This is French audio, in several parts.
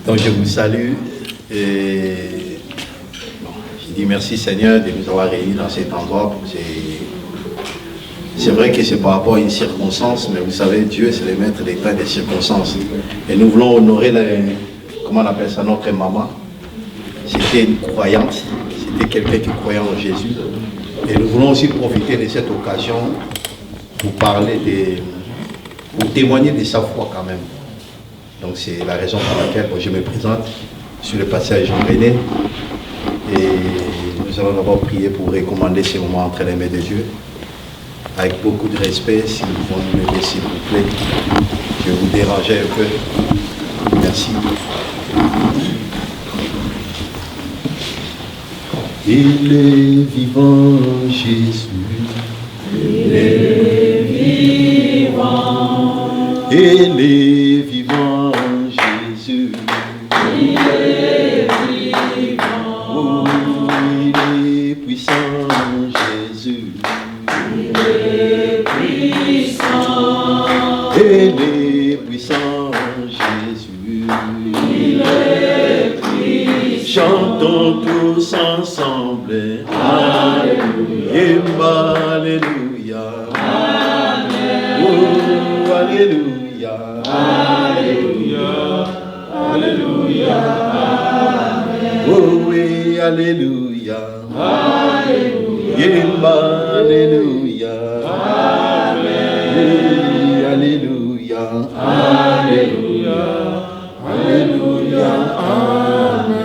Donc je vous salue et je dis merci Seigneur de nous avoir réunis dans cet endroit. C'est vrai que c'est par rapport à une circonstance, mais vous savez, Dieu c'est le maître des temps et des circonstances. Et nous voulons honorer, comment on appelle ça, notre maman. C'était une croyante, c'était quelqu'un qui croyait en Jésus. Et nous voulons aussi profiter de cette occasion pour parler pour témoigner de sa foi quand même. Donc c'est la raison pour laquelle je me présente sur le passage Jean-René. Et nous allons d'abord prier pour recommander ces moments entre les mains de Dieu. Avec beaucoup de respect, si vous pouvez nous lever s'il vous plaît. Je vais vous déranger un peu. Merci. Il est vivant, Jésus. Il est vivant. Il est vivant, Jésus. Il est vivant. Oh, il est puissant, Jésus. Il est puissant. Il est puissant, Jésus. Il est puissant. Chantons tous ensemble. Alléluia. Alléluia. Amen. Oh, alléluia. Alléluia. Alléluia. Amen. Oh oui, alléluia. Alléluia. Alléluia. Amen. Oui, alléluia. Alléluia. Alléluia. Amen.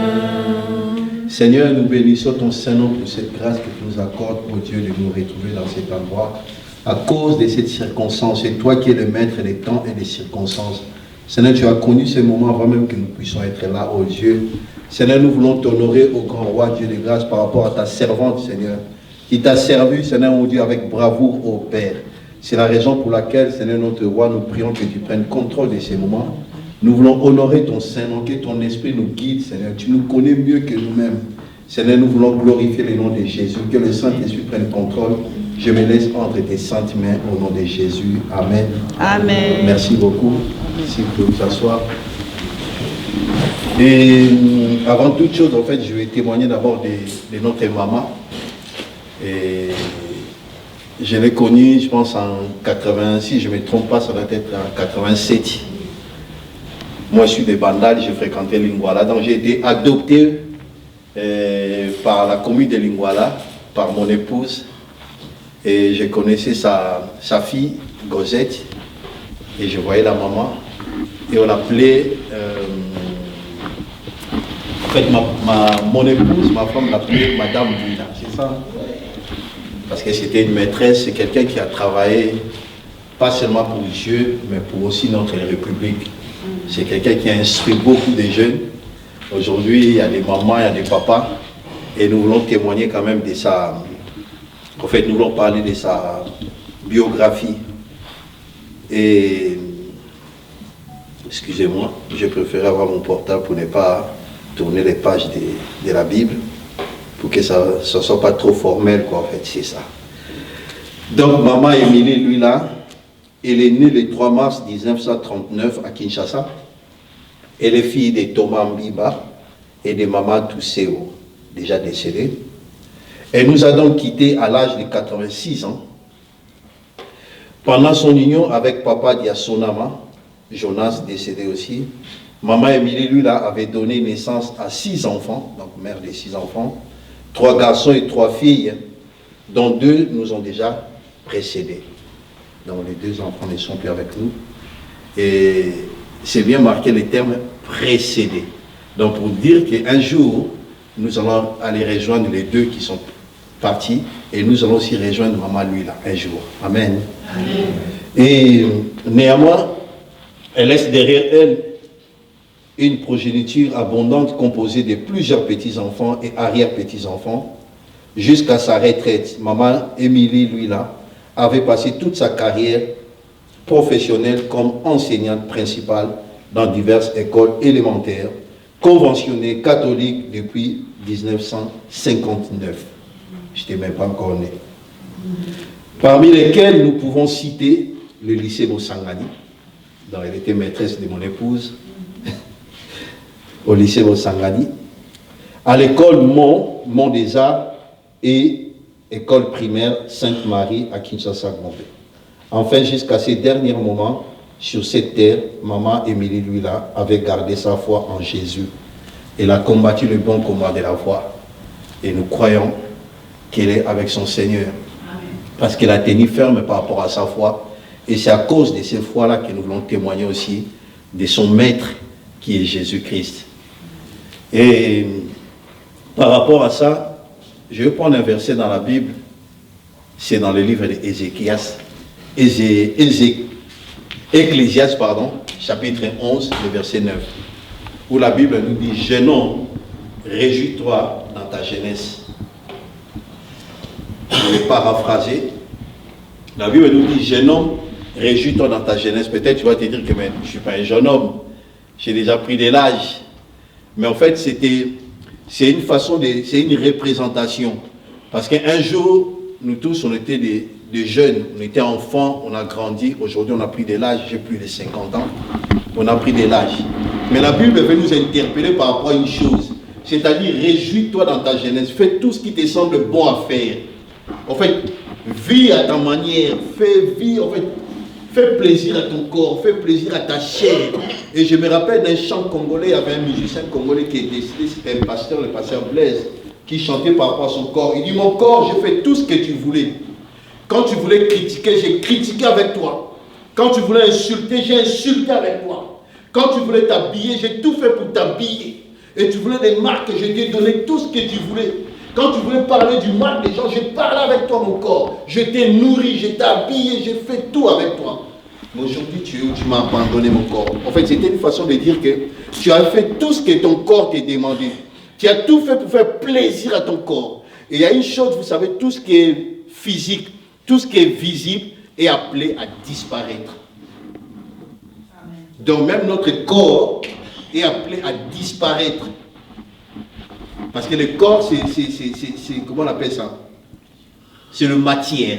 Seigneur, nous bénissons ton Saint-Nom pour cette grâce que tu nous accordes, ô Dieu, de nous retrouver dans cet endroit à cause de cette circonstance. C'est toi qui es le maître des temps et des circonstances. Seigneur, tu as connu ces moments avant même que nous puissions être là, ô Dieu. Seigneur, nous voulons t'honorer, ô grand roi, Dieu de grâce, par rapport à ta servante, Seigneur, qui t'a servi, Seigneur, mon Dieu, avec bravoure, ô Père. C'est la raison pour laquelle, Seigneur, notre roi, nous prions que tu prennes contrôle de ces moments. Nous voulons honorer ton Saint-Nom, que ton esprit nous guide, Seigneur. Tu nous connais mieux que nous-mêmes. Seigneur, nous voulons glorifier le nom de Jésus. Que le Saint-Esprit prenne contrôle. Je me laisse entre tes saintes mains au nom de Jésus. Amen. Amen. Merci beaucoup. Si vous pouvez vous asseoir. Et avant toute chose, en fait, je vais témoigner d'abord de notre maman. Et je l'ai connue, je pense, en 86, si je ne me trompe pas, ça doit être en 87. Moi, je suis de Bandal, j'ai fréquenté Lingwala. Donc, j'ai été adopté par la commune de Lingwala, par mon épouse. Et je connaissais sa fille, Gosette. Et je voyais la maman. Et on l'appelait... en fait, mon épouse, ma femme l'appelait Madame Villa, c'est ça? Parce que c'était une maîtresse, c'est quelqu'un qui a travaillé, pas seulement pour Dieu, mais pour aussi notre République. C'est quelqu'un qui a instruit beaucoup de jeunes. Aujourd'hui, il y a des mamans, il y a des papas. Et nous voulons témoigner quand même de sa... En fait, nous voulons parler de sa biographie. Et... Excusez-moi, je préfère avoir mon portable pour ne pas tourner les pages de la Bible. Pour que ça ne soit pas trop formel, quoi, en fait, c'est ça. Donc, maman Émilie, lui là, elle est née le 3 mars 1939 à Kinshasa. Elle est fille de Thomas Mbiba et de maman Tousseo, déjà décédée. Elle nous a donc quittés à l'âge de 86 ans. Pendant son union avec papa Diasonama, Jonas décédé aussi, maman Émilie, lui là, avait donné naissance à 6 enfants, donc mère de 6 enfants, 3 garçons et 3 filles, dont 2 nous ont déjà précédés. Donc les 2 enfants ne sont plus avec nous. Et c'est bien marqué le terme précédé. Donc pour dire qu'un jour, nous allons aller rejoindre les 2 qui sont partis et nous allons aussi rejoindre maman lui là, un jour. Amen. Amen. Et néanmoins, elle laisse derrière elle une progéniture abondante composée de plusieurs petits-enfants et arrière-petits-enfants jusqu'à sa retraite. Maman Émilie, lui là, avait passé toute sa carrière professionnelle comme enseignante principale dans diverses écoles élémentaires, conventionnées catholiques depuis 1959. Je n'étais même pas encore né. Parmi lesquels nous pouvons citer le lycée Mosangani, dont elle était maîtresse de mon épouse, au lycée Bosangani, à l'école Mont des Arts et école primaire Sainte-Marie à Kinshasa-Gombe. Enfin, jusqu'à ces derniers moments, sur cette terre, maman Émilie Luila avait gardé sa foi en Jésus. Elle a combattu le bon combat de la foi. Et nous croyons qu'elle est avec son Seigneur. Amen. Parce qu'elle a tenu ferme par rapport à sa foi. Et c'est à cause de cette foi-là que nous voulons témoigner aussi de son maître qui est Jésus-Christ. Et par rapport à ça, je vais prendre un verset dans la Bible. C'est dans le livre d'Ézéchias. Ecclésiaste, chapitre 11, le verset 9. Où la Bible nous dit, jeune homme, réjouis-toi dans ta jeunesse. Je vais paraphraser. La Bible nous dit, jeune homme, réjouis-toi dans ta jeunesse. Peut-être tu vas te dire que je ne suis pas un jeune homme. J'ai déjà pris de l'âge. Mais en fait, c'est une façon c'est une représentation. Parce qu'un jour, nous tous, on était des jeunes. On était enfants, on a grandi. Aujourd'hui, on a pris de l'âge. J'ai plus de 50 ans. On a pris de l'âge. Mais la Bible veut nous interpeller par rapport à une chose. C'est-à-dire, réjouis-toi dans ta jeunesse. Fais tout ce qui te semble bon à faire. En fait, vis à ta manière. Fais plaisir à ton corps. Fais plaisir à ta chair. Et je me rappelle d'un chant congolais. Il y avait un musicien congolais qui est décédé. C'était un pasteur, le pasteur Blaise, qui chantait par rapport à son corps. Il dit, mon corps, j'ai fait tout ce que tu voulais. Quand tu voulais critiquer, j'ai critiqué avec toi. Quand tu voulais insulter, j'ai insulté avec toi. Quand tu voulais t'habiller, j'ai tout fait pour t'habiller. Et tu voulais des marques, je t'ai donné tout ce que tu voulais. Quand tu voulais parler du mal des gens, j'ai parlé avec toi, mon corps. Je t'ai nourri, je t'ai habillé, j'ai fait tout avec toi. Mais aujourd'hui, tu es où? Tu m'as abandonné, mon corps. En fait, c'était une façon de dire que tu as fait tout ce que ton corps t'a demandé. Tu as tout fait pour faire plaisir à ton corps. Et il y a une chose, vous savez, tout ce qui est physique, tout ce qui est visible est appelé à disparaître. Donc même notre corps est appelé à disparaître. Parce que le corps, c'est comment on appelle ça? C'est le matière.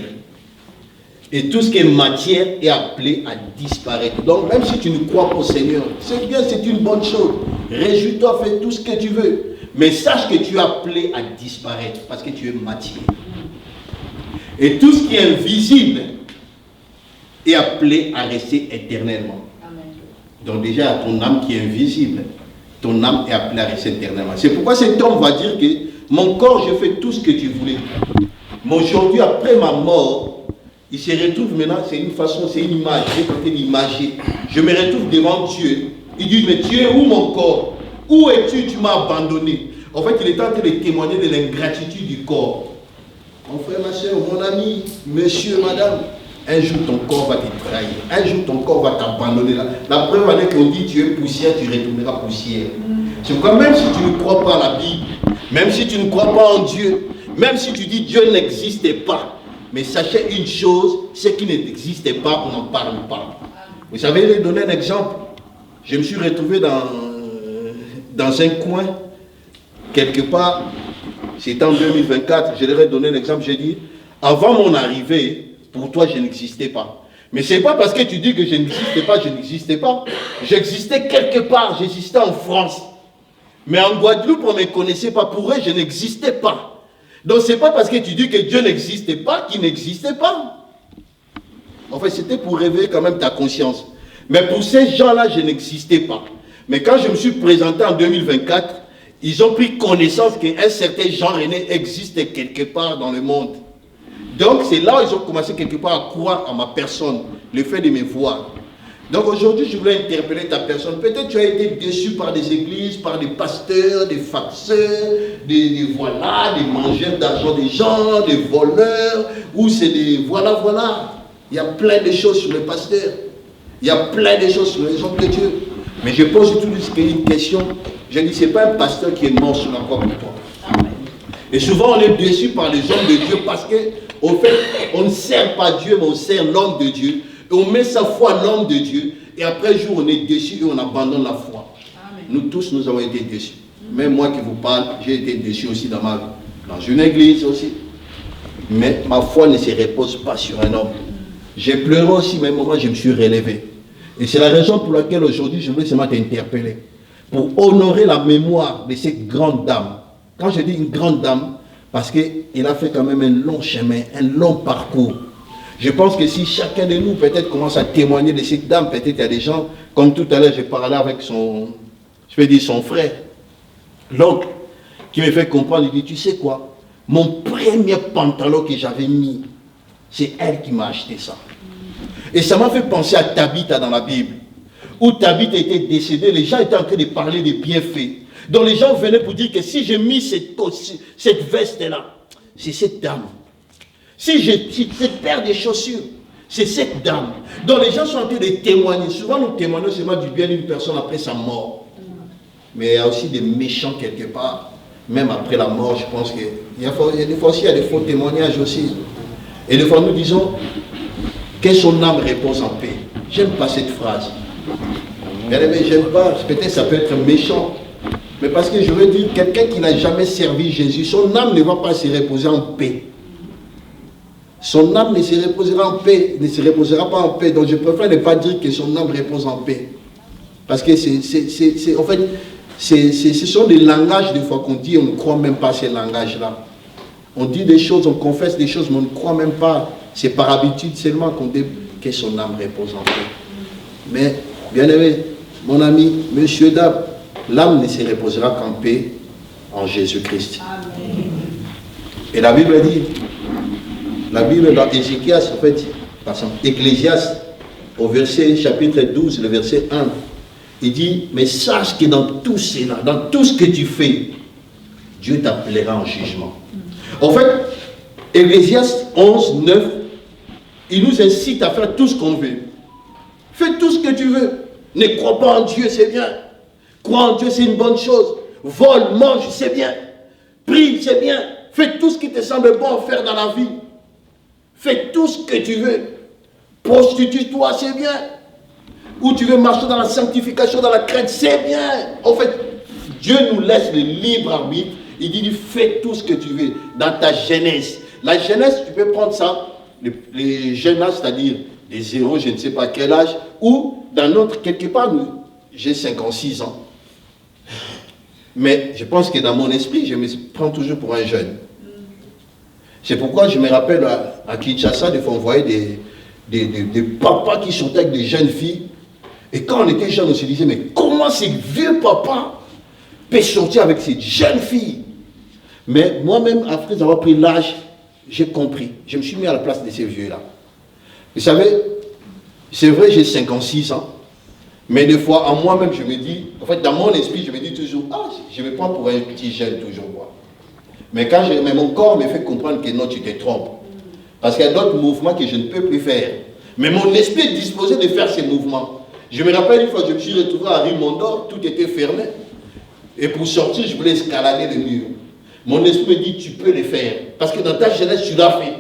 Et tout ce qui est matière est appelé à disparaître. Donc même si tu ne crois pas au Seigneur, c'est bien, c'est une bonne chose. Réjouis-toi, fais tout ce que tu veux. Mais sache que tu es appelé à disparaître parce que tu es matière. Et tout ce qui est invisible est appelé à rester éternellement. Donc déjà, ton âme qui est invisible, ton âme est appelée à rester éternellement. C'est pourquoi cet homme va dire que mon corps, je fais tout ce que tu voulais. Mais aujourd'hui, après ma mort, il se retrouve maintenant, c'est une façon, c'est une image, j'ai côté l'imager. Je me retrouve devant Dieu. Il dit, mais tu es où mon corps? Où es-tu? Tu m'as abandonné. En fait, il est en train de témoigner de l'ingratitude du corps. Mon frère, ma soeur, mon ami, monsieur, madame, un jour ton corps va te trahir. Un jour ton corps va t'abandonner. La preuve année qu'on dit tu es poussière, tu retourneras poussière. C'est pourquoi même si tu ne crois pas à la Bible, même si tu ne crois pas en Dieu, même si tu dis Dieu n'existait pas, mais sachez une chose, ce qui n'existait pas, on n'en parle pas. Vous savez, je vais donner un exemple. Je me suis retrouvé dans un coin, quelque part, c'était en 2024, je leur ai donné un exemple, j'ai dit, avant mon arrivée, pour toi, je n'existais pas. Mais ce n'est pas parce que tu dis que je n'existais pas, je n'existais pas. J'existais quelque part, j'existais en France. Mais en Guadeloupe, on ne me connaissait pas. Pour eux, je n'existais pas. Donc, ce n'est pas parce que tu dis que Dieu n'existait pas qu'il n'existait pas. En fait, c'était pour réveiller quand même ta conscience. Mais pour ces gens-là, je n'existais pas. Mais quand je me suis présenté en 2024, ils ont pris connaissance qu'un certain Jean René existe quelque part dans le monde. Donc c'est là où ils ont commencé quelque part à croire à ma personne, le fait de me voir. Donc aujourd'hui, je voulais interpeller ta personne. Peut-être tu as été déçu par des églises, par des pasteurs, des farceurs, des mangeurs d'argent des gens, des voleurs, ou c'est des voilà. Il y a plein de choses sur les pasteurs. Il y a plein de choses sur les hommes de Dieu. Mais je pose toujours une question. Je dis, ce n'est pas un pasteur qui est mort sur la croix pour toi. Et souvent, on est déçu par les hommes de Dieu parce qu'au fait, on ne sert pas Dieu, mais on sert l'homme de Dieu. Et on met sa foi à l'homme de Dieu. Et après un jour, on est déçu et on abandonne la foi. Amen. Nous tous, nous avons été déçus. Même moi qui vous parle, j'ai été déçu aussi dans ma vie. Dans une église aussi. Mais ma foi ne se repose pas sur un homme. J'ai pleuré aussi, mais à un moment, je me suis relevé. Et c'est la raison pour laquelle aujourd'hui, je voulais seulement t'interpeller. pour honorer la mémoire de cette grande dame. Quand je dis une grande dame, parce qu'il a fait quand même un long chemin, un long parcours. Je pense que si chacun de nous peut-être commence à témoigner de cette dame, peut-être il y a des gens, comme tout à l'heure, j'ai parlé avec son frère, l'oncle, qui me fait comprendre, il dit, tu sais quoi, mon premier pantalon que j'avais mis, c'est elle qui m'a acheté ça. Et ça m'a fait penser à Tabitha dans la Bible, où Tabitha était décédée, les gens étaient en train de parler des bienfaits. Donc les gens venaient pour dire que si j'ai mis cette veste-là, c'est cette dame. Si j'ai cette paire de chaussures, c'est cette dame. Donc les gens sont en train de témoigner. Souvent nous témoignons seulement du bien d'une personne après sa mort. Mais il y a aussi des méchants quelque part. Même après la mort, je pense qu'il y a des fois aussi il y a des faux témoignages aussi. Et des fois nous disons que son âme repose en paix. J'aime pas cette phrase. Mais j'aime pas, peut-être ça peut être méchant. Mais parce que je veux dire, quelqu'un qui n'a jamais servi Jésus, son âme ne va pas se reposer en paix. Son âme ne se reposera en paix, ne se reposera pas en paix. Donc je préfère ne pas dire que son âme repose en paix. Parce que en fait, ce sont des langages des fois qu'on dit, on ne croit même pas à ces langages-là. On dit des choses, on confesse des choses, mais on ne croit même pas. C'est par habitude seulement qu'on dit que son âme repose en paix. Mais, bien aimé, mon ami, monsieur, dame, l'âme ne se reposera qu'en paix en Jésus-Christ. Et la Bible dit, dans Ézéchias, en fait, par exemple, Ecclésiaste, au verset, chapitre 12, le verset 1, il dit, mais sache que dans tout cela, dans tout ce que tu fais, Dieu t'appellera en jugement. En fait, Ecclésiaste 11, 9, il nous incite à faire tout ce qu'on veut. Fais tout ce que tu veux. Ne crois pas en Dieu, c'est bien. Crois en Dieu, c'est une bonne chose. Vole, mange, c'est bien. Prie, c'est bien. Fais tout ce qui te semble bon à faire dans la vie. Fais tout ce que tu veux. Prostitue-toi, c'est bien. Ou tu veux marcher dans la sanctification, dans la crainte, c'est bien. En fait, Dieu nous laisse le libre arbitre. Il dit, fais tout ce que tu veux dans ta jeunesse. La jeunesse, tu peux prendre ça, les jeunes âges, c'est-à-dire des 0, je ne sais pas quel âge, ou dans notre, quelque part, j'ai 56 ans. Mais je pense que dans mon esprit, je me prends toujours pour un jeune. C'est pourquoi je me rappelle à Kinshasa, des fois on voyait des papas qui chantaient avec des jeunes filles. Et quand on était jeunes, on se disait, mais comment ces vieux papas peuvent sortir avec ces jeunes filles? Mais moi-même, après avoir pris l'âge, j'ai compris. Je me suis mis à la place de ces vieux-là. Vous savez, c'est vrai, j'ai 56 ans. Mais des fois, en moi-même, je me dis, en fait, dans mon esprit, je me dis toujours, ah, je me prends pour un petit jeune toujours, moi. Mais mon corps me fait comprendre que non, tu te trompes. Parce qu'il y a d'autres mouvements que je ne peux plus faire. Mais mon esprit est disposé de faire ces mouvements. Je me rappelle une fois, je me suis retrouvé à Rimondor, tout était fermé. Et pour sortir, je voulais escalader le mur. Mon esprit me dit, tu peux le faire. Parce que dans ta jeunesse, tu l'as fait.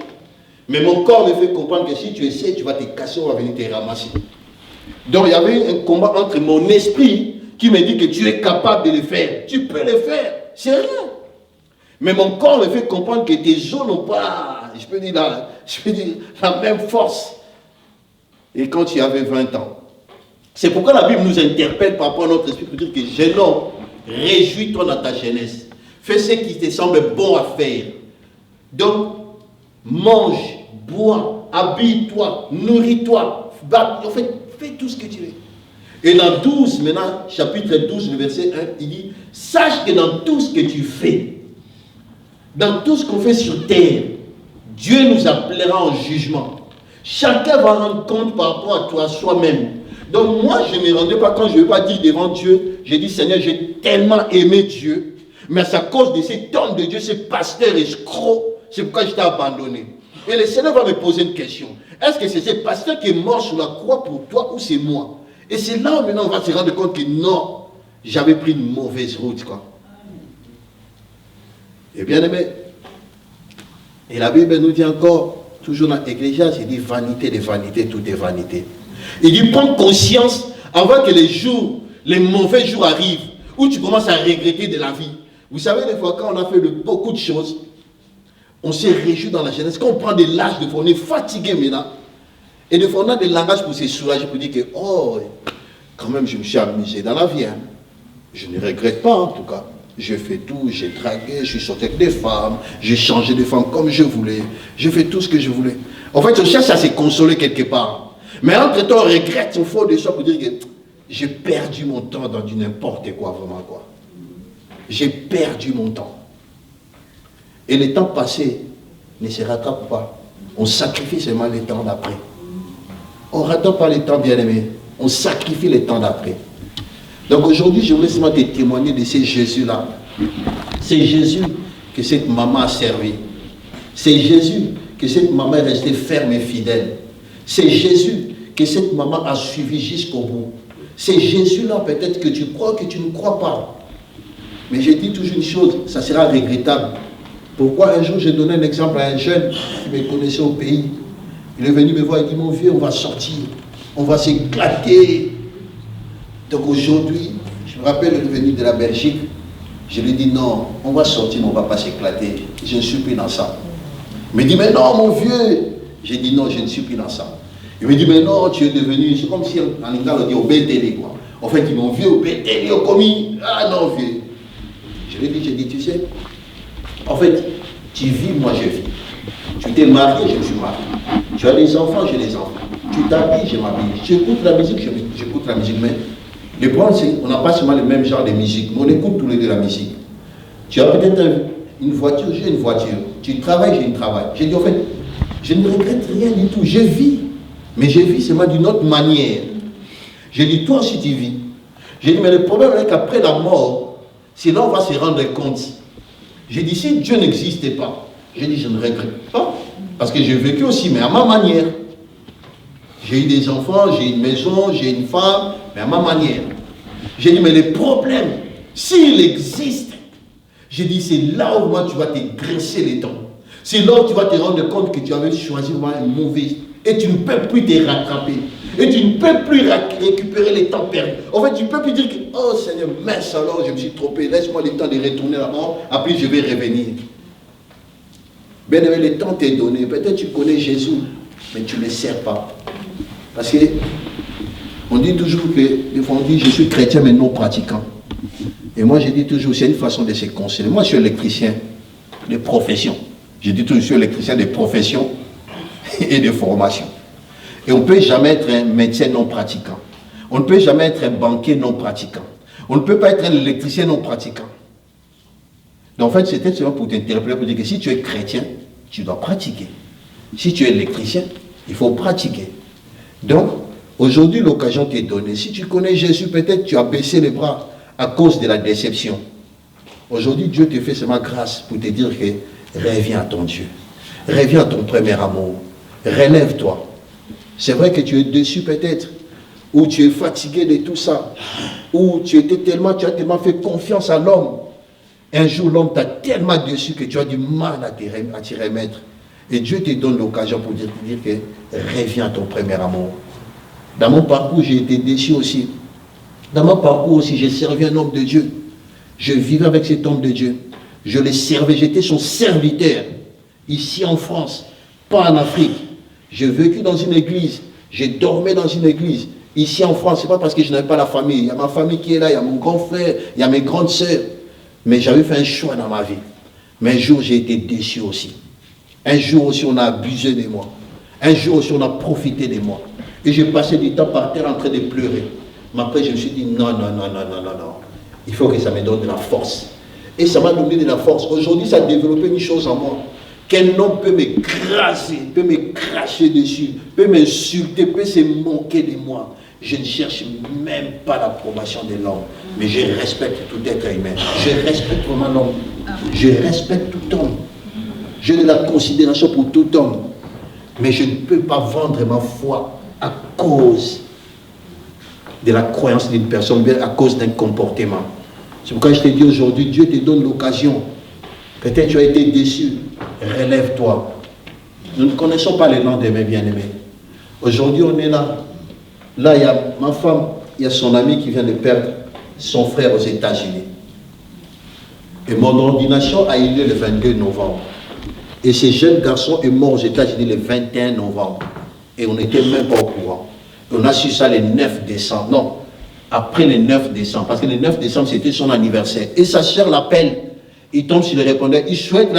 Mais mon corps me fait comprendre que si tu essaies, tu vas te casser, on va venir te ramasser. Donc il y avait un combat entre mon esprit qui me dit que tu es capable de le faire. Tu peux le faire. C'est rien. Mais mon corps me fait comprendre que tes os n'ont pas, je peux dire, la même force. Et quand tu avais 20 ans. C'est pourquoi la Bible nous interpelle par rapport à notre esprit pour dire que jeune homme, réjouis-toi dans ta jeunesse. Fais ce qui te semble bon à faire. Donc, mange, bois, habille-toi, nourris-toi. En fait, fais tout ce que tu veux. Et dans 12, maintenant, chapitre 12, le verset 1, il dit, sache que dans tout ce que tu fais, dans tout ce qu'on fait sur terre, Dieu nous appellera en jugement. Chacun va rendre compte par rapport à toi, soi-même. Donc moi, je ne me rendais pas quand je ne veux pas dire devant Dieu, j'ai dit, Seigneur, j'ai tellement aimé Dieu, mais c'est à cause de cet homme de Dieu, ce pasteur escroc, c'est pourquoi je t'ai abandonné. Et le Seigneur va me poser une question. Est-ce que c'est ce pasteur qui est mort sur la croix pour toi ou c'est moi? Et c'est là où maintenant on va se rendre compte que non, j'avais pris une mauvaise route, quoi. Et bien aimé, et la Bible nous dit encore, toujours dans l'Ecclésiaste, il dit vanité de vanité, tout est vanité. Il dit prends conscience avant que les mauvais jours arrivent, où tu commences à regretter de la vie. Vous savez, des fois, quand on a fait beaucoup de choses, on s'est réjoui dans la jeunesse. Quand on prend de l'âge, des fois, on est fatigué maintenant. Et des fois, on a des langages pour se soulager, pour dire que, oh, quand même, je me suis amusé dans la vie. Hein. Je ne regrette pas en tout cas. J'ai fait tout, j'ai dragué, je suis sorti avec des femmes, j'ai changé de femme comme je voulais, j'ai fait tout ce que je voulais. En fait, on cherche à se consoler quelque part. Mais entre-temps, on regrette au fond de soi pour dire que j'ai perdu mon temps dans du n'importe quoi, vraiment quoi. J'ai perdu mon temps. Et le temps passé ne se rattrape pas. On sacrifie seulement le temps d'après. On ne rattrape pas le temps bien-aimé. On sacrifie le temps d'après. Donc aujourd'hui, je voulais seulement te témoigner de ce Jésus-là. C'est Jésus que cette maman a servi. C'est Jésus que cette maman est restée ferme et fidèle. C'est Jésus que cette maman a suivi jusqu'au bout. C'est Jésus-là peut-être que tu crois, que tu ne crois pas. Mais je dis toujours une chose, ça sera regrettable. Pourquoi un jour j'ai donné un exemple à un jeune qui me connaissait au pays. Il est venu me voir et dit, mon vieux, on va sortir, on va s'éclater. Donc aujourd'hui, je me rappelle, il est venu de la Belgique. Je lui ai dit, non, on va sortir, mais on ne va pas s'éclater. Je ne suis plus dans ça. Il me dit, mais non, mon vieux. J'ai dit, non, je ne suis plus dans ça. Il me dit, mais non, tu es devenu, c'est comme si en Anglais on dit au BTL, quoi. En fait, il dit, mon vieux, au BTL, au commis. Ah non, vieux. Je lui ai dit, tu sais, en fait, tu vis, moi je vis. Tu t'es marié, je me suis marié. Tu as des enfants, j'ai des enfants. Tu t'habilles, je m'habille. J'écoute la musique, j'écoute la musique. Mais le problème, c'est qu'on n'a pas seulement le même genre de musique, mais on écoute tous les deux la musique. Tu as peut-être une voiture, j'ai une voiture. Tu travailles, j'ai un travail. J'ai dit, en fait, je ne regrette rien du tout. Je vis. Mais je vis seulement d'une autre manière. J'ai dit, toi aussi tu vis. J'ai dit, mais le problème est qu'après la mort, c'est là on va se rendre compte. J'ai dit, si Dieu n'existait pas, j'ai dit, je ne regrette pas. Parce que j'ai vécu aussi, mais à ma manière. J'ai eu des enfants, j'ai une maison, j'ai une femme, mais à ma manière. J'ai dit, mais le problème, s'il existe, j'ai dit, c'est là où moi tu vas te graisser les dents. C'est là où tu vas te rendre compte que tu avais choisi vraiment une mauvaise. Et tu ne peux plus te rattraper. Et tu ne peux plus récupérer les temps perdus. En fait, tu ne peux plus dire que, oh Seigneur, mince alors, je me suis trompé, laisse-moi le temps de retourner là-bas, après je vais revenir. Bien aimé, le temps t'est donné. Peut-être tu connais Jésus, mais tu ne le sers pas. Parce que on dit toujours que, des fois on dit, je suis chrétien mais non pratiquant. Et moi je dis toujours, c'est une façon de se consoler. Moi je suis électricien de profession. Je dis toujours, je suis électricien de profession et de formation. Et on ne peut jamais être un médecin non pratiquant. On ne peut jamais être un banquier non pratiquant. On ne peut pas être un électricien non pratiquant. Donc en fait, c'était seulement pour t'interpeller, pour dire que si tu es chrétien, tu dois pratiquer. Si tu es électricien, il faut pratiquer. Donc, aujourd'hui, l'occasion t'est donnée. Si tu connais Jésus, peut-être tu as baissé les bras à cause de la déception. Aujourd'hui, Dieu te fait seulement grâce pour te dire que reviens à ton Dieu. Reviens à ton premier amour. Relève-toi. C'est vrai que tu es déçu peut-être, ou tu es fatigué de tout ça, ou tu as tellement fait confiance à l'homme. Un jour, l'homme t'a tellement déçu que tu as du mal à t'y remettre. Et Dieu te donne l'occasion pour dire que reviens à ton premier amour. Dans mon parcours, j'ai été déçu aussi. Dans mon parcours aussi, j'ai servi un homme de Dieu. Je vivais avec cet homme de Dieu. Je le servais, j'étais son serviteur. Ici en France, pas en Afrique. J'ai vécu dans une église. J'ai dormi dans une église. Ici en France, ce n'est pas parce que je n'avais pas la famille. Il y a ma famille qui est là, il y a mon grand frère, il y a mes grandes sœurs. Mais j'avais fait un choix dans ma vie. Mais un jour, j'ai été déçu aussi. Un jour aussi, on a abusé de moi. Un jour aussi, on a profité de moi. Et j'ai passé du temps par terre en train de pleurer. Mais après, je me suis dit, non. Il faut que ça me donne de la force. Et ça m'a donné de la force. Aujourd'hui, ça a développé une chose en moi. Qu'un homme peut m'écraser, peut me cracher dessus, peut m'insulter, peut se moquer de moi. Je ne cherche même pas l'approbation de l'homme. Mais je respecte tout être humain. Je respecte vraiment l'homme. Je respecte tout homme. J'ai de la considération pour tout homme. Mais je ne peux pas vendre ma foi à cause de la croyance d'une personne, bien à cause d'un comportement. C'est pourquoi je te dis aujourd'hui, Dieu te donne l'occasion. Peut-être tu as été déçu. Relève-toi. Nous ne connaissons pas les noms de mes bien-aimés. Aujourd'hui, on est là. Là, il y a ma femme, il y a son ami qui vient de perdre son frère aux États-Unis. Et mon ordination a eu lieu le 22 novembre. Et ce jeune garçon est mort aux États-Unis le 21 novembre. Et on n'était même pas au courant. On a su ça le 9 décembre. Non, après le 9 décembre, parce que le 9 décembre, c'était son anniversaire. Et sa sœur l'appelle, il tombe sur le répondeur, il souhaite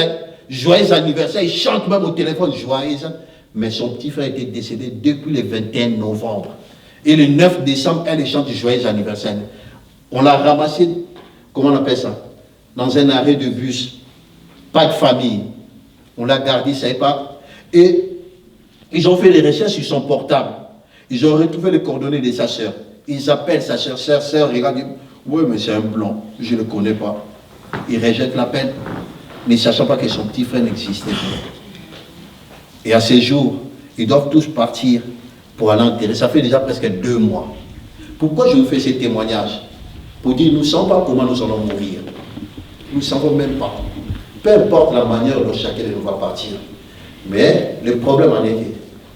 joyeux anniversaire, il chante même au téléphone, joyeux. Mais son petit frère était décédé depuis le 21 novembre. Et le 9 décembre, elle chante joyeux anniversaire. On l'a ramassé, comment on appelle ça? Dans un arrêt de bus. Pas de famille. On l'a gardé, ça n'est pas. Et ils ont fait les recherches sur son portable. Ils ont retrouvé les coordonnées de sa sœur. Ils appellent sa sœur, sœur, regarde, oui, mais c'est un blanc, je ne le connais pas. Ils rejettent l'appel, ne sachant pas que son petit frère n'existait pas. Et à ces jours, ils doivent tous partir pour aller enterrer. Ça fait déjà presque 2 mois. Pourquoi je vous fais ces témoignages? Pour dire, nous ne savons pas comment nous allons mourir. Nous ne savons même pas. Peu importe la manière dont chacun de nous va partir. Mais le problème en est,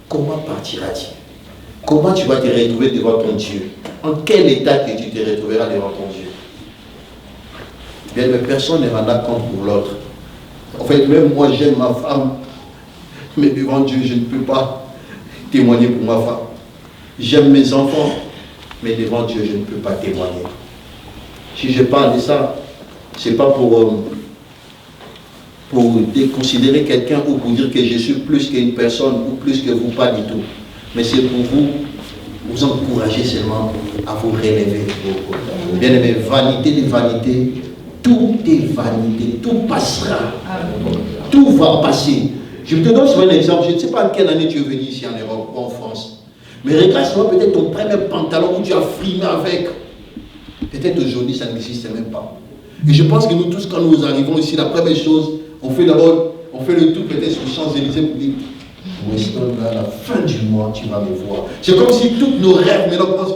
comment partiras-tu? Comment tu vas te retrouver devant ton Dieu? En quel état que tu te retrouveras devant ton Dieu? Bien, mais personne ne rendra compte pour l'autre. En fait, même moi, j'aime ma femme, mais devant Dieu, je ne peux pas témoigner pour ma femme. J'aime mes enfants, mais devant Dieu, je ne peux pas témoigner. Si je parle de ça, ce n'est pas pour déconsidérer quelqu'un ou pour dire que je suis plus qu'une personne ou plus que vous, pas du tout. Mais c'est pour vous encourager seulement à vous relever. Bien aimé, vanité des vanités, tout est vanité, tout passera. Tout va passer. Je te donne souvent un exemple, je ne sais pas en quelle année tu es venu ici en Europe ou en France. Mais regarde souvent peut-être ton premier pantalon où tu as frimé avec. Peut-être aujourd'hui ça n'existe même pas. Et je pense que nous tous, quand nous arrivons ici, la première chose, on fait le tour peut-être sur les Champs-Élysées pour dire, Weston, à la fin du mois, tu vas me voir. C'est comme si tous nos rêves, maintenant,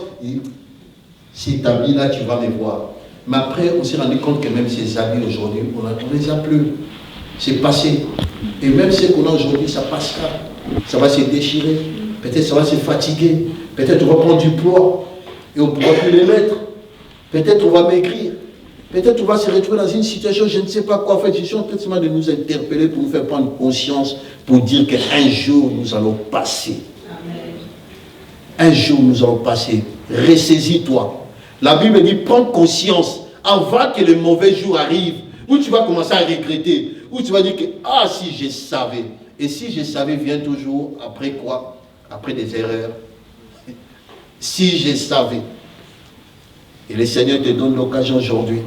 cet habit là, tu vas me voir. Mais après, on s'est rendu compte que même ces habits aujourd'hui, on ne les a plus. C'est passé. Et même ce qu'on a aujourd'hui, ça passera. Ça va se déchirer. Peut-être ça va se fatiguer. Peut-être on va prendre du poids et on ne pourra plus les mettre. Peut-être on va maigrir. Peut-être on va se retrouver dans une situation, je ne sais pas quoi faire. Je suis en train de nous interpeller pour nous faire prendre conscience, pour dire qu'un jour nous allons passer. Amen. Un jour nous allons passer. Ressaisis-toi. La Bible dit, prends conscience avant que le mauvais jour arrive, où tu vas commencer à regretter, où tu vas dire que, ah, si je savais. Et si je savais vient toujours après quoi? Après des erreurs. Si je savais. Et le Seigneur te donne l'occasion aujourd'hui.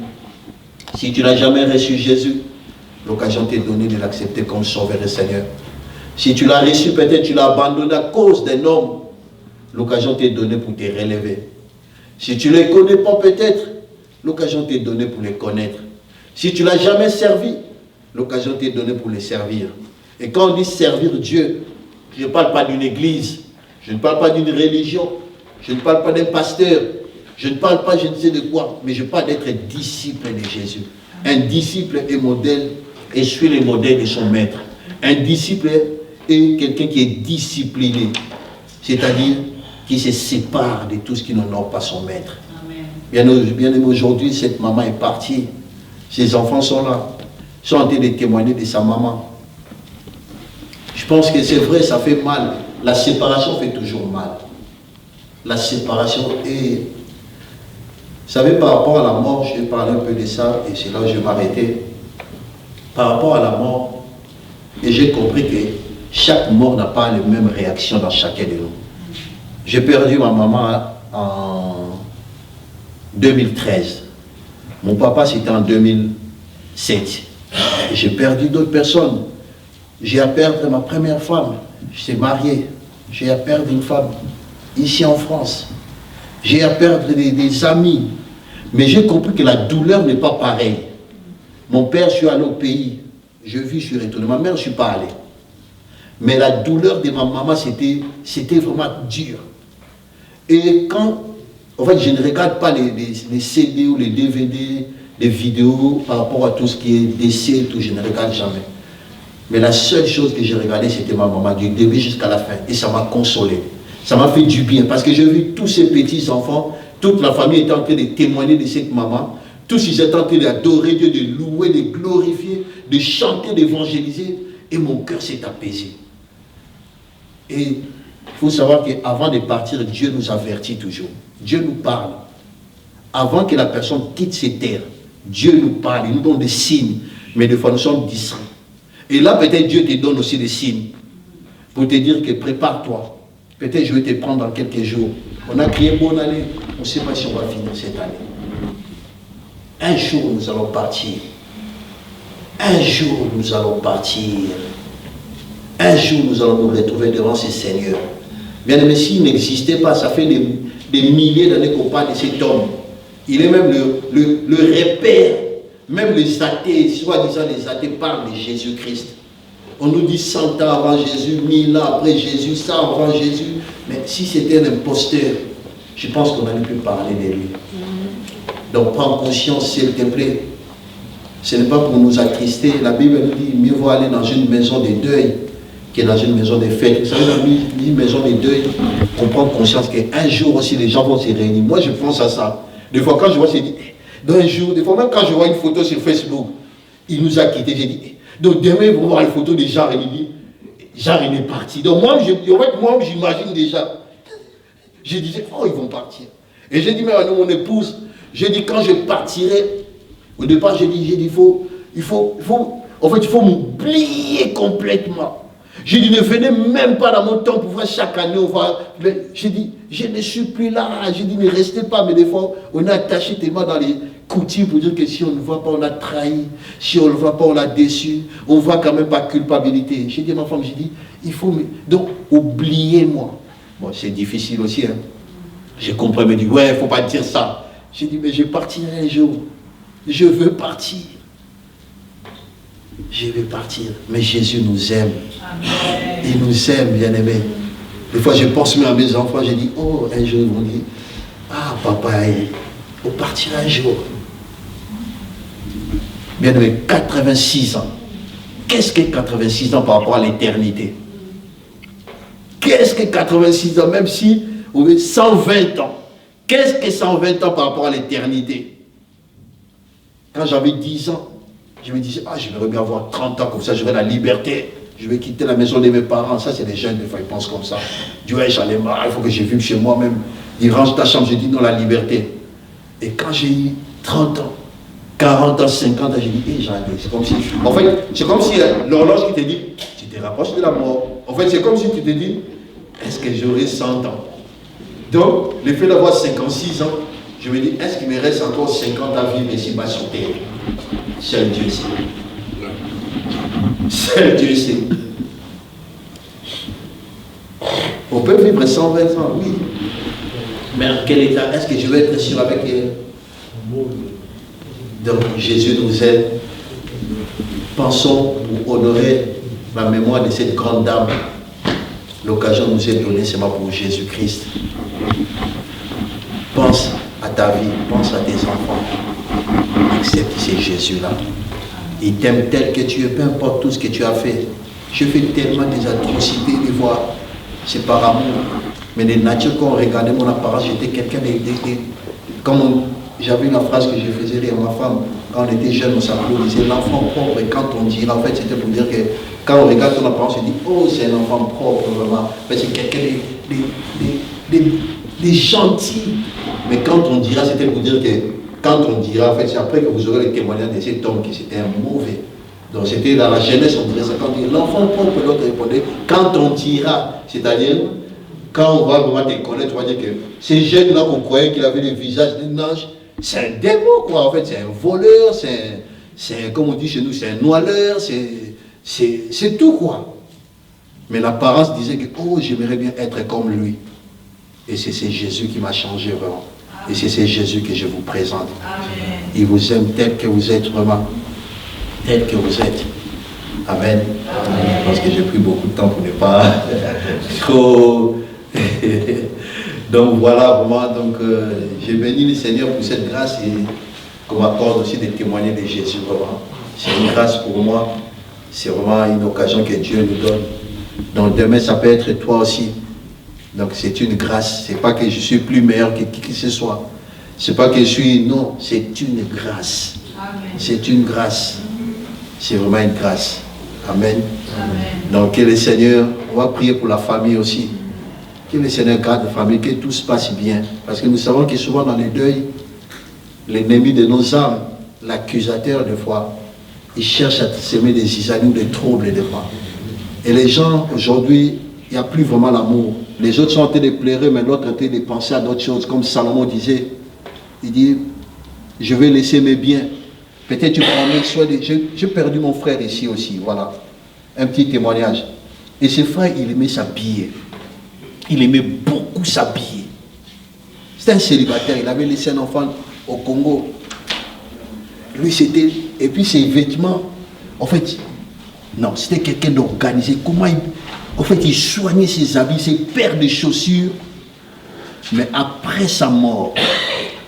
Si tu n'as jamais reçu Jésus, l'occasion t'est donnée de l'accepter comme Sauveur et Seigneur. Si tu l'as reçu, peut-être tu l'as abandonné à cause d'un homme, l'occasion t'est donnée pour te relever. Si tu ne les connais pas peut-être, l'occasion t'est donnée pour les connaître. Si tu ne l'as jamais servi, l'occasion t'est donnée pour les servir. Et quand on dit servir Dieu, je ne parle pas d'une église, je ne parle pas d'une religion, je ne parle pas d'un pasteur, je ne parle pas je ne sais de quoi, mais je parle d'être disciple de Jésus. Un disciple est modèle et suit les modèles de son maître. Un disciple est quelqu'un qui est discipliné, c'est-à-dire qui se sépare de tout ce qui n'honore pas son maître. Bien aimé, aujourd'hui, cette maman est partie. Ses enfants sont là, sont en train de témoigner de sa maman. Je pense que c'est vrai, ça fait mal. La séparation fait toujours mal. La séparation est... Vous savez, par rapport à la mort, je vais parler un peu de ça, et c'est là où je vais m'arrêter. Par rapport à la mort, et j'ai compris que chaque mort n'a pas les mêmes réactions dans chacun de nous. J'ai perdu ma maman en 2013. Mon papa, c'était en 2007. J'ai perdu d'autres personnes. J'ai à perdre ma première femme. Je suis marié. J'ai à perdre une femme ici en France. J'ai à perdre des amis. Mais j'ai compris que la douleur n'est pas pareille. Mon père, je suis allé au pays. Je vis, je suis retourné. Ma mère, je ne suis pas allé. Mais la douleur de ma maman, c'était vraiment dur. Et quand, en fait, je ne regarde pas les CD ou les DVD, les vidéos par rapport à tout ce qui est décès et tout, je ne regarde jamais. Mais la seule chose que j'ai regardée, c'était ma maman, du début jusqu'à la fin. Et ça m'a consolé. Ça m'a fait du bien, parce que j'ai vu tous ces petits-enfants, toute la famille était en train de témoigner de cette maman. Tous ils étaient en train d'adorer Dieu, de louer, de glorifier, de chanter, d'évangéliser. Et mon cœur s'est apaisé. Et il faut savoir qu'avant de partir, Dieu nous avertit toujours. Dieu nous parle. avant que la personne quitte ces terres, Dieu nous parle, il nous donne des signes, mais des fois nous sommes distraits. Et là, peut-être Dieu te donne aussi des signes pour te dire que prépare-toi. Peut-être je vais te prendre dans quelques jours. On a crié bonne année, on ne sait pas si on va finir cette année. Un jour, nous allons partir. Un jour, nous allons partir. Un jour, nous allons nous retrouver devant ce Seigneur. Bien aimé, s'il n'existait pas, ça fait des milliers d'années qu'on parle de cet homme. Il est même le repère. Même les athées, soi-disant les athées, parlent de Jésus-Christ. On nous dit 100 ans avant Jésus, 1000 ans après Jésus, 100 ans avant Jésus. Mais si c'était un imposteur, je pense qu'on n'allait plus parler de lui. Donc prends conscience, s'il te plaît. Ce n'est pas pour nous attrister. La Bible nous dit, mieux vaut aller dans une maison de deuil que dans une maison de fête. Vous savez, dans une maison de deuil, on prend conscience qu'un jour aussi, les gens vont se réunir. Moi, je pense à ça. Des fois, quand je vois, je dis, dans un jour, des fois, même quand je vois une photo sur Facebook, il nous a quittés, j'ai dit, donc demain, ils vont voir une photo de Jean, il dit, Jean, il est parti. Donc moi, j'imagine déjà. Je disais, oh, ils vont partir. Et j'ai dit, mais à nous, mon épouse, j'ai dit, quand je partirai, au départ, j'ai dit, il faut m'oublier complètement. J'ai dit, ne venez même pas dans mon temps pour voir chaque année. J'ai dit, je ne suis plus là. J'ai dit, ne restez pas. Mais des fois, on est attaché tellement dans les coutumes pour dire que si on ne voit pas, on a trahi. Si on ne le voit pas, on a déçu. On ne voit quand même pas culpabilité. J'ai dit à ma femme, j'ai dit, il faut... Donc, oubliez-moi. Bon, c'est difficile aussi. Hein. Je comprends, mais dit, ouais, il ne faut pas dire ça. J'ai dit, mais je partirai un jour. Je veux partir. Je vais partir. Mais Jésus nous aime. Amen. Il nous aime, bien-aimés. Des fois, je pense même à mes enfants, je dis, oh, un jour, ils vont dire, ah, papa, on partira un jour. Bien-aimés, 86 ans. Qu'est-ce que 86 ans par rapport à l'éternité? Qu'est-ce que 86 ans, même si on veut 120 ans? Qu'est-ce que 120 ans par rapport à l'éternité? Quand j'avais 10 ans, je me disais, ah, j'aimerais bien avoir 30 ans, comme ça j'aurai la liberté. Je vais quitter la maison de mes parents. Ça, c'est des jeunes, des fois, ils pensent comme ça. Dieu, j'en ai marre, il faut que je vive chez moi-même. Il range ta chambre, je dis non, la liberté. Et quand j'ai eu 30 ans, 40 ans, 50 ans, j'ai dit, j'en ai. C'est comme si, en fait, c'est comme si l'horloge qui te dit, tu te rapproches de la mort. En fait, c'est comme si tu te dis, est-ce que j'aurai 100 ans? Donc, le fait d'avoir 56 ans, je me dis, est-ce qu'il me reste encore 50 ans à vivre ici-bas sur terre? Seul Dieu sait. Seul Dieu sait. On peut vivre 120 ans, oui. Mais en quel état? Est-ce que je vais être sûr avec elle? Donc, Jésus nous aide. Pensons pour honorer la mémoire de cette grande dame. L'occasion nous est donnée seulement pour Jésus-Christ. Pense à ta vie, pense à tes enfants. Accepte ces Jésus-là. Il t'aime tel que tu es, peu importe tout ce que tu as fait. Je fais tellement des atrocités, des fois, c'est par amour. Mais de nature, quand on regardait mon apparence, j'étais quelqu'un comme j'avais une phrase que je faisais rire à ma femme. Quand on était jeune, on s'applaudissait l'enfant propre. Et quand on dit, en fait, c'était pour dire que quand on regarde ton apparence, on dit, oh, c'est un enfant propre, vraiment. Mais c'est quelqu'un des gentils. Mais quand on dira, c'était pour dire que, quand on dira, en fait, c'est après que vous aurez les témoignages de cet homme qui c'était un mauvais. Donc c'était dans la jeunesse, on dirait ça. Quand on dit l'enfant propre, l'autre répondait, quand on dira, c'est-à-dire, quand on va vraiment te connaître, on va dire que ces jeunes-là qu'on croyait qu'il avait le visage d'un ange, c'est un démon, quoi. En fait, c'est un voleur, c'est comme on dit chez nous, c'est un noileur, c'est tout, quoi. Mais l'apparence disait que, oh, j'aimerais bien être comme lui. Et c'est Jésus qui m'a changé vraiment. Et c'est Jésus que je vous présente. Amen. Il vous aime tel que vous êtes vraiment. Tel que vous êtes. Amen. Amen. Parce que j'ai pris beaucoup de temps pour ne pas trop... Donc voilà, vraiment, donc j'ai béni le Seigneur pour cette grâce et qu'on m'accorde aussi de témoigner de Jésus, vraiment. C'est une grâce pour moi. C'est vraiment une occasion que Dieu nous donne. Donc demain, ça peut être toi aussi. Donc c'est une grâce. C'est pas que je suis plus meilleur que qui que ce soit. C'est pas que je suis... Non, c'est une grâce. C'est une grâce. C'est vraiment une grâce. Amen. Amen. Donc que le Seigneur, on va prier pour la famille aussi. Que le Seigneur garde la famille, que tout se passe bien. Parce que nous savons que souvent dans les deuils, l'ennemi de nos âmes, l'accusateur des fois, il cherche à semer des zizanies, des troubles des fois. Et les gens, aujourd'hui, il n'y a plus vraiment l'amour. Les autres sont en train de pleurer, mais l'autre est en train de penser à d'autres choses. Comme Salomon disait, il dit, je vais laisser mes biens. Peut-être tu prends soin de... J'ai perdu mon frère ici aussi, voilà. Un petit témoignage. Et ce frère, il aimait s'habiller. Il aimait beaucoup s'habiller. C'était un célibataire, il avait laissé un enfant au Congo. Lui, c'était... Et puis ses vêtements, en fait, non, c'était quelqu'un d'organisé. Comment il... En fait, il soignait ses habits, ses paires de chaussures. Mais après sa mort,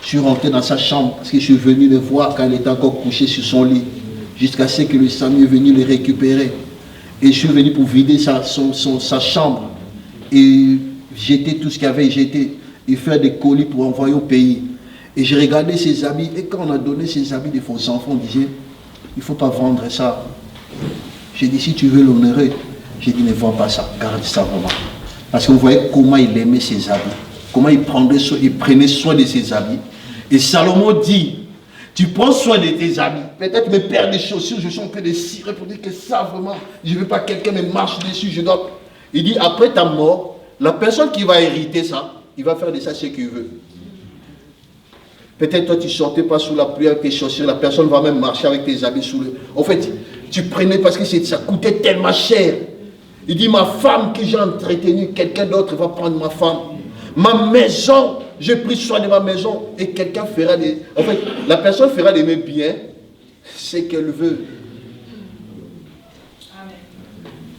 je suis rentré dans sa chambre parce que je suis venu le voir quand il était encore couché sur son lit. Jusqu'à ce que le SAMU est venu le récupérer. Et je suis venu pour vider sa chambre. Et jeter tout ce qu'il y avait jeté. Et faire des colis pour envoyer au pays. Et j'ai regardé ses habits. Et quand on a donné ses habits des faux enfants, on disait, il ne faut pas vendre ça. J'ai dit, si tu veux l'honorer, j'ai dit, ne vends pas ça, garde ça vraiment. Parce que vous voyez comment il aimait ses habits. Comment il prenait soin de ses habits. Et Salomon dit, tu prends soin de tes habits. Peut-être mes paires de chaussures, je suis en train de cirer pour dire que ça vraiment, je ne veux pas que quelqu'un me marche dessus, je dois... Il dit, après ta mort, la personne qui va hériter ça, il va faire de ça ce qu'il veut. Peut-être toi tu ne sortais pas sous la pluie avec tes chaussures, la personne va même marcher avec tes habits sous le... En fait, tu prenais parce que ça coûtait tellement cher. Il dit, ma femme que j'ai entretenue, quelqu'un d'autre va prendre ma femme. Ma maison, j'ai pris soin de ma maison et quelqu'un fera des... En fait, la personne fera de mes biens ce qu'elle veut.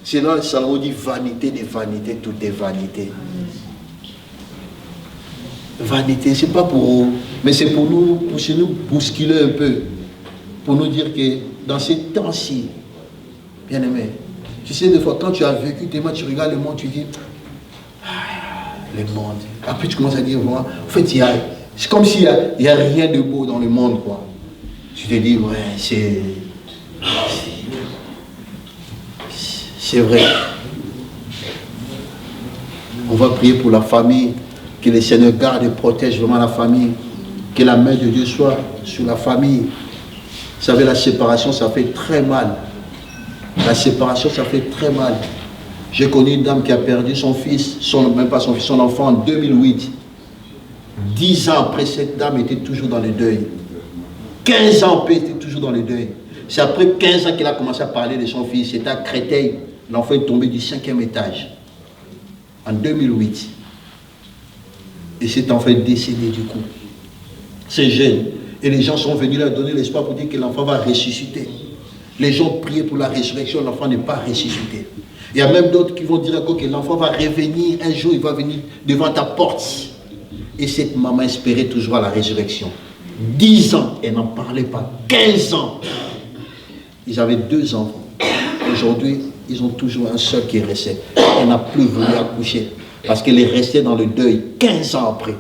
C'est là que Salomon dit, vanité des vanités, tout est vanité. Vanité, c'est pas pour... Mais c'est pour nous, pour chez nous, bousculer un peu. Pour nous dire que dans ces temps-ci, bien aimé, tu sais, des fois, quand tu as vécu tes mains, tu regardes le monde, tu dis, le monde. Après, tu commences à dire, en fait, c'est comme s'il n'y a rien de beau dans le monde, quoi. Tu te dis, ouais, c'est vrai. On va prier pour la famille, que le Seigneur garde et protège vraiment la famille, que la main de Dieu soit sur la famille. Vous savez, la séparation, ça fait très mal. La séparation, ça fait très mal. J'ai connu une dame qui a perdu son fils, même pas son fils, son enfant en 2008. 10 ans après, cette dame était toujours dans le deuil. 15 ans après, elle était toujours dans le deuil. C'est après 15 ans qu'elle a commencé à parler de son fils. C'était à Créteil. L'enfant est tombé du 5e étage. En 2008. Et cet enfant est décédé du coup. C'est jeune. Et les gens sont venus leur donner l'espoir pour dire que l'enfant va ressusciter. Les gens priaient pour la résurrection, l'enfant n'est pas ressuscité. Il y a même d'autres qui vont dire encore que l'enfant va revenir, un jour il va venir devant ta porte. Et cette maman espérait toujours à la résurrection. 10 ans, elle n'en parlait pas. 15 ans. Ils avaient 2 enfants. Aujourd'hui, ils ont toujours un seul qui est resté. Elle n'a plus voulu accoucher. Parce qu'elle est restée dans le deuil 15 ans après.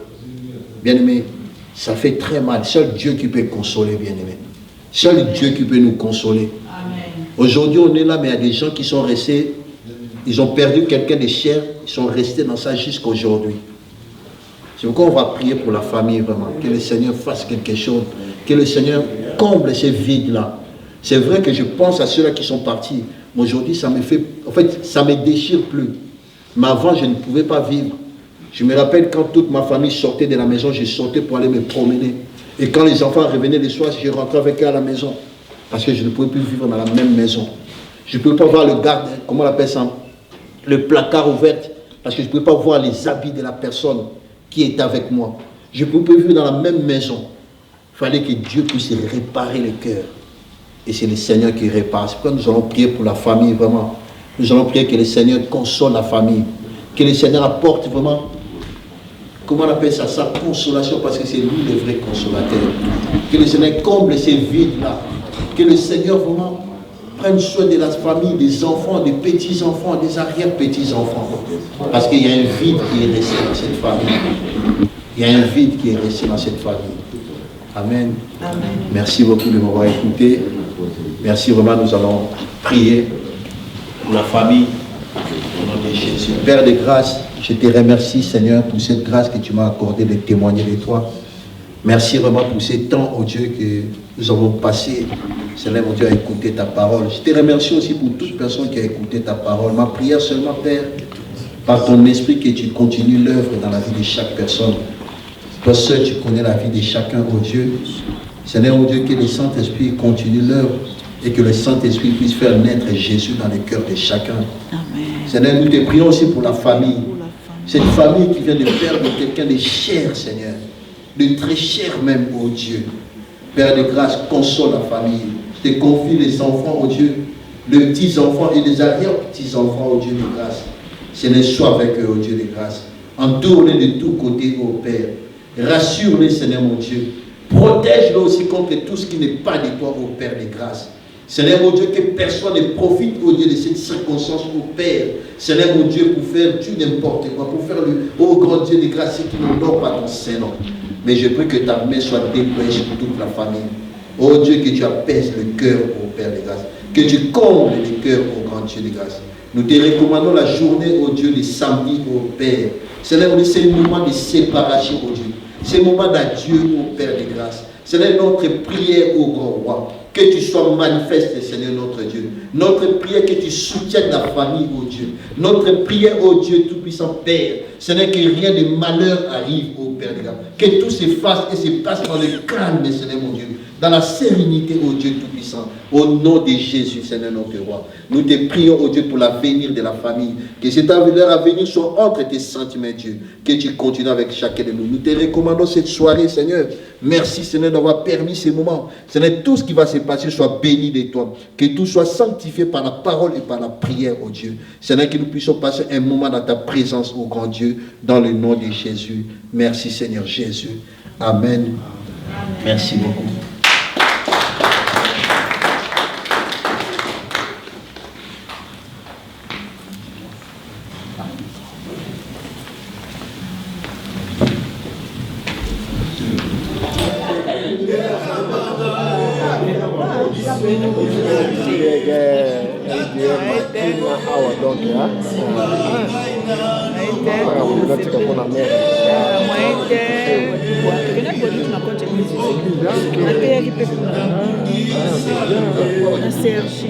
Bien-aimé, ça fait très mal. Seul Dieu qui peut consoler, bien-aimé. Seul Dieu qui peut nous consoler. Aujourd'hui, on est là, mais il y a des gens qui sont restés, ils ont perdu quelqu'un de cher, ils sont restés dans ça jusqu'à aujourd'hui. C'est pourquoi on va prier pour la famille, vraiment. Que le Seigneur fasse quelque chose, que le Seigneur comble ces vides-là. C'est vrai que je pense à ceux-là qui sont partis, mais aujourd'hui, ça me fait, en fait, ça me déchire plus. Mais avant, je ne pouvais pas vivre. Je me rappelle quand toute ma famille sortait de la maison, je sortais pour aller me promener. Et quand les enfants revenaient le soir, je rentrais avec eux à la maison. Parce que je ne pouvais plus vivre dans la même maison. Je ne pouvais pas voir le garde, comment on appelle ça, le placard ouvert, parce que je ne pouvais pas voir les habits de la personne qui était avec moi. Je ne pouvais plus vivre dans la même maison. Il fallait que Dieu puisse réparer le cœur. Et c'est le Seigneur qui répare. C'est pourquoi nous allons prier pour la famille, vraiment. Nous allons prier que le Seigneur console la famille. Que le Seigneur apporte vraiment, comment on appelle ça, sa consolation, parce que c'est lui le vrai consolateur. Que le Seigneur comble ces vides-là. Que le Seigneur vraiment prenne soin de la famille, des enfants, des petits-enfants, des arrière-petits-enfants. Parce qu'il y a un vide qui est resté dans cette famille. Il y a un vide qui est resté dans cette famille. Amen. Amen. Merci beaucoup de m'avoir écouté. Merci vraiment, nous allons prier pour la famille. Au nom de Jésus. Père de grâce, je te remercie, Seigneur, pour cette grâce que tu m'as accordée de témoigner de toi. Merci vraiment pour ces temps, oh Dieu, que nous avons passé, Seigneur mon Dieu, à écouter ta parole. Je te remercie aussi pour toute personne qui a écouté ta parole. Ma prière seulement, Père, par ton esprit, que tu continues l'œuvre dans la vie de chaque personne. Toi seul, tu connais la vie de chacun, oh Dieu. Seigneur, oh Dieu, que le Saint-Esprit continue l'œuvre et que le Saint-Esprit puisse faire naître Jésus dans le cœur de chacun. Amen. Seigneur, nous te prions aussi pour la famille. Cette famille qui vient de perdre quelqu'un de cher, Seigneur. De très cher même, oh Dieu. Père de grâce, console la famille. Je te confie les enfants, oh Dieu, les petits-enfants et les arrière-petits-enfants, oh Dieu de grâce. Seigneur, sois avec eux, oh Dieu de grâce. Entoure-les de tous côtés, oh Père. Rassure-les, Seigneur mon Dieu. Protège-les aussi contre tout ce qui n'est pas de toi, oh Père de grâce. Seigneur mon Dieu, que personne ne profite, oh Dieu, de cette circonstance, oh Père. Seigneur mon Dieu, pour faire tout n'importe quoi, pour faire le, oh grand Dieu de grâce, qui n'honore pas ton Saint-Nom. Mais je prie que ta main soit déployée sur toute la famille. Oh Dieu, que tu apaises le cœur, oh Père de grâce. Que tu combles le cœur, oh grand Dieu de grâce. Nous te recommandons la journée, oh Dieu, le samedi, oh Père. Seigneur, c'est le moment de séparation, oh Dieu. C'est le moment d'adieu, oh Père de grâce. Seigneur, notre prière, oh grand roi. Que tu sois manifeste, Seigneur notre Dieu. Notre prière, que tu soutiennes la famille, oh Dieu. Notre prière, oh Dieu Tout-Puissant Père. Seigneur, que rien de malheur arrive, oh Père de grâce. Que tout s'efface et se passe dans le calme, Seigneur mon Dieu. Dans la sérénité, oh Dieu Tout-Puissant. Au nom de Jésus, Seigneur notre roi. Nous te prions, oh Dieu, pour l'avenir de la famille. Que cet avenir soit entre tes sentiments, Dieu. Que tu continues avec chacun de nous. Nous te recommandons cette soirée, Seigneur. Merci, Seigneur, d'avoir permis ces moments. Seigneur, tout ce qui va se passer soit béni de toi. Que tout soit sanctifié par la parole et par la prière, oh Dieu. Seigneur, que nous puissions passer un moment dans ta présence, oh grand Dieu, dans le nom de Jésus. Merci, Seigneur Jésus. Amen. Amen. Merci beaucoup. Sergi,